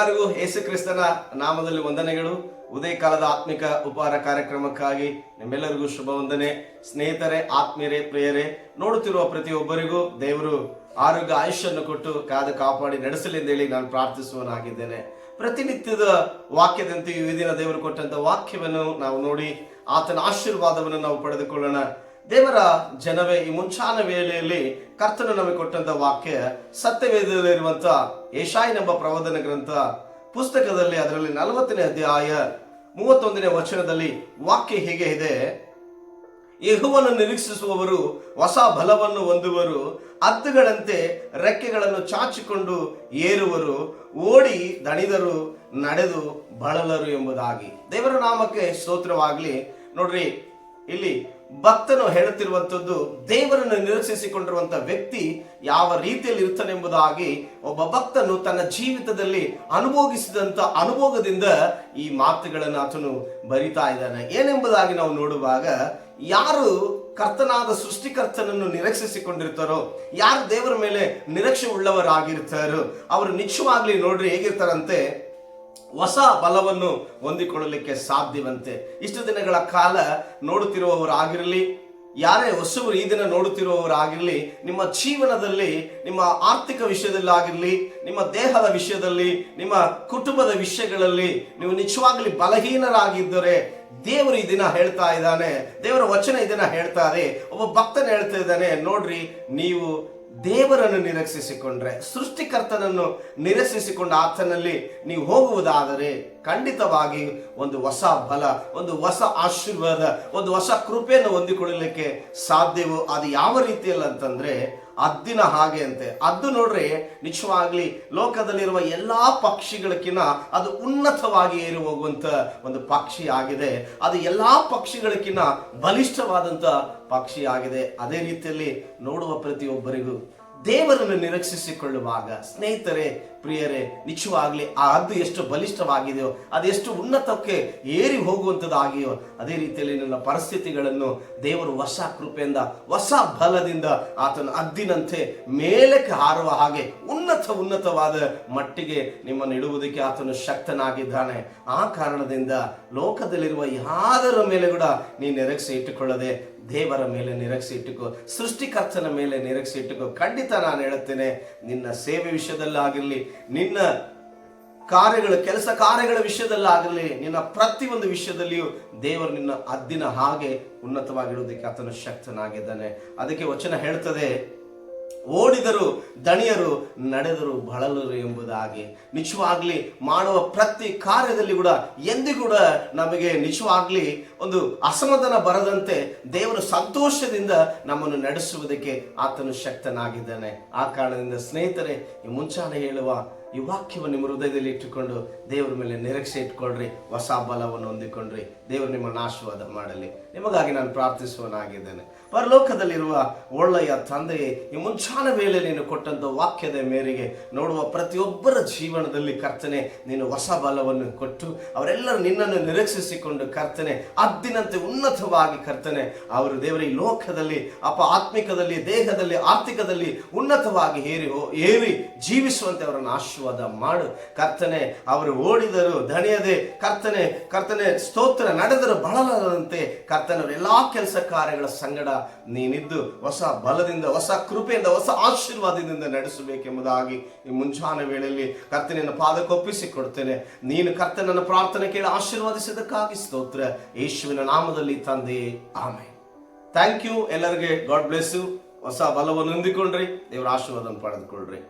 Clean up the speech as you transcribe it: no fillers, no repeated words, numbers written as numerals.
ಎಲ್ಲರಿಗೂ ಯೇಸು ಕ್ರಿಸ್ತನ ನಾಮದಲ್ಲಿ ವಂದನೆಗಳು. ಉದಯ ಕಾಲದ ಆತ್ಮಿಕ ಉಪಹಾರ ಕಾರ್ಯಕ್ರಮಕ್ಕಾಗಿ ನಿಮ್ಮೆಲ್ಲರಿಗೂ ಶುಭ ವಂದನೆ. ಸ್ನೇಹಿತರೆ, ಆತ್ಮೀಯರೇ, ಪ್ರಿಯರೇ, ನೋಡುತ್ತಿರುವ ಪ್ರತಿಯೊಬ್ಬರಿಗೂ ದೇವರು ಆರೋಗ್ಯ ಆಯುಷ್ಯನ್ನು ಕೊಟ್ಟು ಕಾದು ಕಾಪಾಡಿ ನಡೆಸಲೆಂದೇಳಿ ನಾನು ಪ್ರಾರ್ಥಿಸುವನಾಗಿದ್ದೇನೆ. ಪ್ರತಿನಿತ್ಯದ ವಾಕ್ಯದಂತೆ ಈ ದಿನ ದೇವರು ಕೊಟ್ಟಂತ ವಾಕ್ಯವನ್ನು ನಾವು ನೋಡಿ ಆತನ ಆಶೀರ್ವಾದವನ್ನು ನಾವು ಪಡೆದುಕೊಳ್ಳೋಣ. ದೇವರ ಜನವೇ, ಈ ಮುಂಚಾನ ವೇಳೆಯಲ್ಲಿ ಕರ್ತನು ನಮಗೆ ಕೊಟ್ಟಂತ ವಾಕ್ಯ ಸತ್ಯವೇದದಲ್ಲಿರುವಂತ ಯೆಶಾಯನೆಂಬ ಪ್ರವಾದನ ಗ್ರಂಥ ಪುಸ್ತಕದಲ್ಲಿ ಅದರಲ್ಲಿ 40ನೇ ಅಧ್ಯಾಯ 31ನೇ ವಚನದಲ್ಲಿ ವಾಕ್ಯ ಹೀಗೆ ಇದೆ: ಯೆಹೋವನನ್ನು ನಿರೀಕ್ಷಿಸುವವರು ಹೊಸ ಬಲವನ್ನು ಹೊಂದುವರು, ಹದ್ದುಗಳಂತೆ ರೆಕ್ಕೆಗಳನ್ನು ಚಾಚಿಕೊಂಡು ಏರುವರು, ಓಡಿ ದಣಿದರು, ನಡೆದು ಬಳಲರು ಎಂಬುದಾಗಿ. ದೇವರ ನಾಮಕ್ಕೆ ಸ್ತೋತ್ರವಾಗ್ಲಿ. ನೋಡ್ರಿ, ಇಲ್ಲಿ ಭಕ್ತನು ಹೇಳುತ್ತಿರುವಂತದ್ದು ದೇವರನ್ನು ನಿರೀಕ್ಷಿಸಿಕೊಂಡಿರುವಂತ ವ್ಯಕ್ತಿ ಯಾವ ರೀತಿಯಲ್ಲಿ ಇರ್ತಾನೆ ಎಂಬುದಾಗಿ ಒಬ್ಬ ಭಕ್ತನು ತನ್ನ ಜೀವಿತದಲ್ಲಿ ಅನುಭವಿಸಿದಂತ ಅನುಭವದಿಂದ ಈ ಮಾತುಗಳನ್ನು ಆತನು ಬರಿತಾ ಇದ್ದಾನೆ. ಏನೆಂಬುದಾಗಿ ನಾವು ನೋಡುವಾಗ, ಯಾರು ಕರ್ತನಾದ ಸೃಷ್ಟಿಕರ್ತನನ್ನು ನಿರೀಕ್ಷಿಸಿಕೊಂಡಿರ್ತಾರೋ, ಯಾರು ದೇವರ ಮೇಲೆ ನಿರೀಕ್ಷೆ ಉಳ್ಳವರಾಗಿರ್ತಾರೋ, ಅವರು ನಿಜವಾಗ್ಲಿ ನೋಡ್ರಿ ಹೇಗಿರ್ತಾರಂತೆ, ಹೊಸ ಬಲವನ್ನು ಹೊಂದಿಕೊಳ್ಳಲಿಕ್ಕೆ ಸಾಧ್ಯವಂತೆ. ಇಷ್ಟು ದಿನಗಳ ಕಾಲ ನೋಡುತ್ತಿರುವವರಾಗಿರಲಿ, ಯಾರೇ ಹೊಸವರು ಈ ದಿನ ನೋಡುತ್ತಿರುವವರಾಗಿರಲಿ, ನಿಮ್ಮ ಜೀವನದಲ್ಲಿ, ನಿಮ್ಮ ಆರ್ಥಿಕ ವಿಷಯದಲ್ಲಿ ಆಗಿರಲಿ, ನಿಮ್ಮ ದೇಹದ ವಿಷಯದಲ್ಲಿ, ನಿಮ್ಮ ಕುಟುಂಬದ ವಿಷಯಗಳಲ್ಲಿ ನೀವು ನಿಜವಾಗ್ಲಿ ಬಲಹೀನರಾಗಿದ್ದರೆ ದೇವರು ಈ ದಿನ ಹೇಳ್ತಾ ಇದ್ದಾನೆ, ದೇವರ ವಚನ ಈ ದಿನ ಹೇಳ್ತಾ ಇದೆ, ಒಬ್ಬ ಭಕ್ತನ ಹೇಳ್ತಾ ಇದ್ದಾನೆ, ನೋಡ್ರಿ, ನೀವು ದೇವರನ್ನು ನಿರೀಕ್ಷಿಸಿಕೊಂಡ್ರೆ, ಸೃಷ್ಟಿಕರ್ತನನ್ನು ನಿರೀಕ್ಷಿಸಿಕೊಂಡು ಆತನಲ್ಲಿ ನೀವು ಹೋಗುವುದಾದರೆ ಖಂಡಿತವಾಗಿ ಒಂದು ಹೊಸ ಬಲ, ಒಂದು ಹೊಸ ಆಶೀರ್ವಾದ, ಒಂದು ಹೊಸ ಕೃಪೆಯನ್ನು ಹೊಂದಿಕೊಳ್ಳಲಿಕ್ಕೆ ಸಾಧ್ಯವೋ. ಅದು ಯಾವ ರೀತಿಯಲ್ಲಿ ಅಂತಂದ್ರೆ ಹದ್ದಿನ ಹಾಗೆ ಅಂತೆ. ಹದ್ದು ನೋಡ್ರಿ, ನಿಜವಾಗ್ಲಿ ಲೋಕದಲ್ಲಿರುವ ಎಲ್ಲಾ ಪಕ್ಷಿಗಳಕ್ಕಿಂತ ಅದು ಉನ್ನತವಾಗಿ ಏರಿ ಹೋಗುವಂತ ಒಂದು ಪಕ್ಷಿ ಆಗಿದೆ. ಅದು ಎಲ್ಲಾ ಪಕ್ಷಿಗಳಕ್ಕಿಂತ ಬಲಿಷ್ಠವಾದಂತ ಪಕ್ಷಿ ಆಗಿದೆ. ಅದೇ ರೀತಿಯಲ್ಲಿ ನೋಡುವ ಪ್ರತಿಯೊಬ್ಬರಿಗೂ ದೇವರನ್ನು ನಿರೀಕ್ಷಿಸಿಕೊಳ್ಳುವಾಗ, ಸ್ನೇಹಿತರೆ, ಪ್ರಿಯರೇ, ನಿಜವಾಗ್ಲಿ ಆ ಹದ್ದು ಎಷ್ಟು ಬಲಿಷ್ಠವಾಗಿದೆಯೋ, ಅದೆಷ್ಟು ಉನ್ನತಕ್ಕೆ ಏರಿ ಹೋಗುವಂಥದ್ದಾಗಿಯೋ, ಅದೇ ರೀತಿಯಲ್ಲಿ ನನ್ನ ಪರಿಸ್ಥಿತಿಗಳನ್ನು ದೇವರು ಹೊಸ ಕೃಪೆಯಿಂದ, ಹೊಸ ಬಲದಿಂದ ಆತನ ಹದ್ದಿನಂತೆ ಮೇಲಕ್ಕೆ ಹಾರುವ ಹಾಗೆ ಉನ್ನತವಾದ ಮಟ್ಟಿಗೆ ನಿಮ್ಮನ್ನು ಇಡುವುದಕ್ಕೆ ಆತನು ಶಕ್ತನಾಗಿದ್ದಾನೆ. ಆ ಕಾರಣದಿಂದ ಲೋಕದಲ್ಲಿರುವ ಯಾರ ಮೇಲೆ ಕೂಡ ನೀನು ನಿರೀಕ್ಷೆ ಇಟ್ಟುಕೊಳ್ಳದೆ ದೇವರ ಮೇಲೆ ನಿರೀಕ್ಷೆ ಇಟ್ಟುಕೋ, ಸೃಷ್ಟಿಕರ್ತನ ಮೇಲೆ ನಿರೀಕ್ಷೆ ಇಟ್ಟುಕೋ. ಖಂಡಿತ ನಾನು ಹೇಳುತ್ತೇನೆ, ನಿನ್ನ ಸೇವೆ ವಿಷಯದಲ್ಲಾಗಿರಲಿ, ನಿನ್ನ ಕೆಲಸ ಕಾರ್ಯಗಳ ವಿಷಯದಲ್ಲಾಗಲಿ, ನಿನ್ನ ಪ್ರತಿಯೊಂದು ವಿಷಯದಲ್ಲಿಯೂ ದೇವರು ನಿನ್ನ ಹದ್ದಿನ ಹಾಗೆ ಉನ್ನತವಾಗಿರುವುದಕ್ಕೆ ಆತನು ಶಕ್ತನಾಗಿದ್ದಾನೆ. ಅದಕ್ಕೆ ವಚನ ಹೇಳ್ತದೆ, ಓಡಿದರು ದಣಿಯರು, ನಡೆದರು ಬಳಲರು ಎಂಬುದಾಗಿ. ನಿಜವಾಗ್ಲಿ ಮಾಡುವ ಪ್ರತಿ ಕಾರ್ಯದಲ್ಲಿ ಕೂಡ ಎಂದಿಗೂ ಕೂಡ ನಮಗೆ ನಿಜವಾಗ್ಲಿ ಒಂದು ಅಸಮಾಧಾನ ಬರದಂತೆ ದೇವರು ಸಂತೋಷದಿಂದ ನಮ್ಮನ್ನು ನಡೆಸುವುದಕ್ಕೆ ಆತನು ಶಕ್ತನಾಗಿದ್ದಾನೆ. ಆ ಕಾರಣದಿಂದ ಸ್ನೇಹಿತರೆ, ಈ ಮುಂಚಾನೆ ಹೇಳುವ ಈ ವಾಕ್ಯವನ್ನು ನಿಮ್ಮ ಹೃದಯದಲ್ಲಿ ಇಟ್ಟುಕೊಂಡು ದೇವರ ಮೇಲೆ ನಿರೀಕ್ಷೆ ಇಟ್ಕೊಳ್ರಿ, ಹೊಸ ಬಲವನ್ನು ಹೊಂದಿಕೊಂಡ್ರಿ. ದೇವರು ನಿಮ್ಮನ್ನು ಆಶೀರ್ವಾದ ಮಾಡಲಿ. ನಿಮಗಾಗಿ ನಾನು ಪ್ರಾರ್ಥಿಸುವನಾಗಿದ್ದೇನೆ. ಪರಲೋಕದಲ್ಲಿರುವ ಒಳ್ಳೆಯ ತಂದೆಯೇ, ಈ ಮುಂಚಾನ ವೇಳೆ ನೀನು ಕೊಟ್ಟಂತ ವಾಕ್ಯದ ಮೇರೆಗೆ ನೋಡುವ ಪ್ರತಿಯೊಬ್ಬರ ಜೀವನದಲ್ಲಿ ಕರ್ತನೆ, ನೀನು ಹೊಸ ಬಲವನ್ನು ಕೊಟ್ಟು ಅವರೆಲ್ಲರೂ ನಿನ್ನನ್ನು ನಿರೀಕ್ಷಿಸಿಕೊಂಡು ಕರ್ತನೆ ಹದ್ದಿನಂತೆ ಉನ್ನತವಾಗಿ ಕರ್ತನೆ ಅವರು ದೇವರ ಈ ಲೋಕದಲ್ಲಿ ಆತ್ಮಿಕದಲ್ಲಿ, ದೇಹದಲ್ಲಿ, ಆರ್ಥಿಕದಲ್ಲಿ ಉನ್ನತವಾಗಿ ಏರಿ ಜೀವಿಸುವಂತೆ ಅವರನ್ನು ಆಶೀರ್ವಾದ ಮಾಡು ಕರ್ತನೆ. ಅವರು ಓಡಿದರು ದಣಿಯದೆ ಕರ್ತನೆ ಸ್ತೋತ್ರ, ನಡೆದರು ಬಳಲದಂತೆ ಕರ್ತನವರು ಎಲ್ಲಾ ಕೆಲಸ ಕಾರ್ಯಗಳ ಸಂಗಡ ನೀನಿದ್ದು ಹೊಸ ಬಲದಿಂದ, ಹೊಸ ಕೃಪೆಯಿಂದ, ಹೊಸ ಆಶೀರ್ವಾದದಿಂದ ನಡೆಸಬೇಕೆಂಬುದಾಗಿ ಈ ಮುಂಜಾನ ವೇಳೆಯಲ್ಲಿ ಕರ್ತನೆಯನ್ನು ಪಾದಕ್ಕೊಪ್ಪಿಸಿಕೊಡ್ತೇನೆ. ನೀನು ಕರ್ತನನ್ನು ಪ್ರಾರ್ಥನೆ ಕೇಳಿ ಆಶೀರ್ವಾದಿಸಿದ್ದಕ್ಕಾಗಿ ಸ್ತೋತ್ರ, ಯೇಸುವಿನ ನಾಮದಲ್ಲಿ ತಂದೆಯೇ, ಆಮೆನ್. Thank you. ಎಲ್ಲರಿಗೆ ಗಾಡ್ ಬ್ಲೆಸ್ ಯು. ಹೊಸ ಬಲವನ್ನು ಹೊಂದಿಕೊಂಡ್ರಿ, ದೇವರ ಆಶೀರ್ವಾದವನ್ನು ಪಡೆದುಕೊಳ್ಳ್ರಿ.